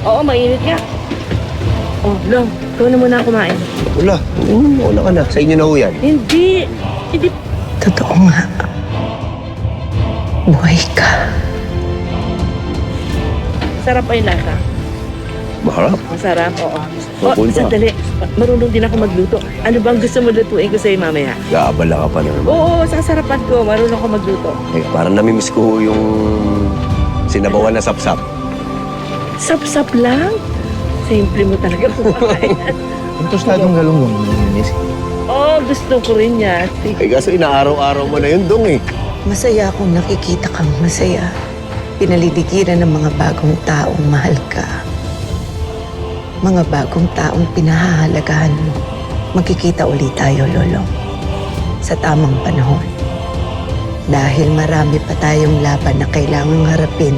Oo, mainit nga. Oh, Long, ikaw na muna kumain. Wala, wala ka na. Sa inyo na ho yan. Hindi. Hindi. Totoo nga. Buhay ka. Sarap pa yung lasa. Maharap. Masarap, oo. Bakul pa. Sandali. Marunong din ako magluto. Ano bang gusto mo lutuin ko sa'yo mamaya? Gaabala ka pa na naman. Oo, sa sarapan ko. Marunong ako magluto. Eh, parang namimiss ko ho yung sinabawan na sapsap. Sap-sap lang. Simple mo talaga kumain. Ang tostadong galunggong, naminis. Oo, gusto ko rin yan. Eh, kaso inaaraw-araw mo na yun dong eh. Masaya akong nakikita kang masaya. Pinaliligiran ng mga bagong taong mahal ka. Mga bagong taong pinahahalagahan mo. Magkikita ulit tayo, Lolong. Sa tamang panahon. Dahil marami pa tayong laban na kailangang harapin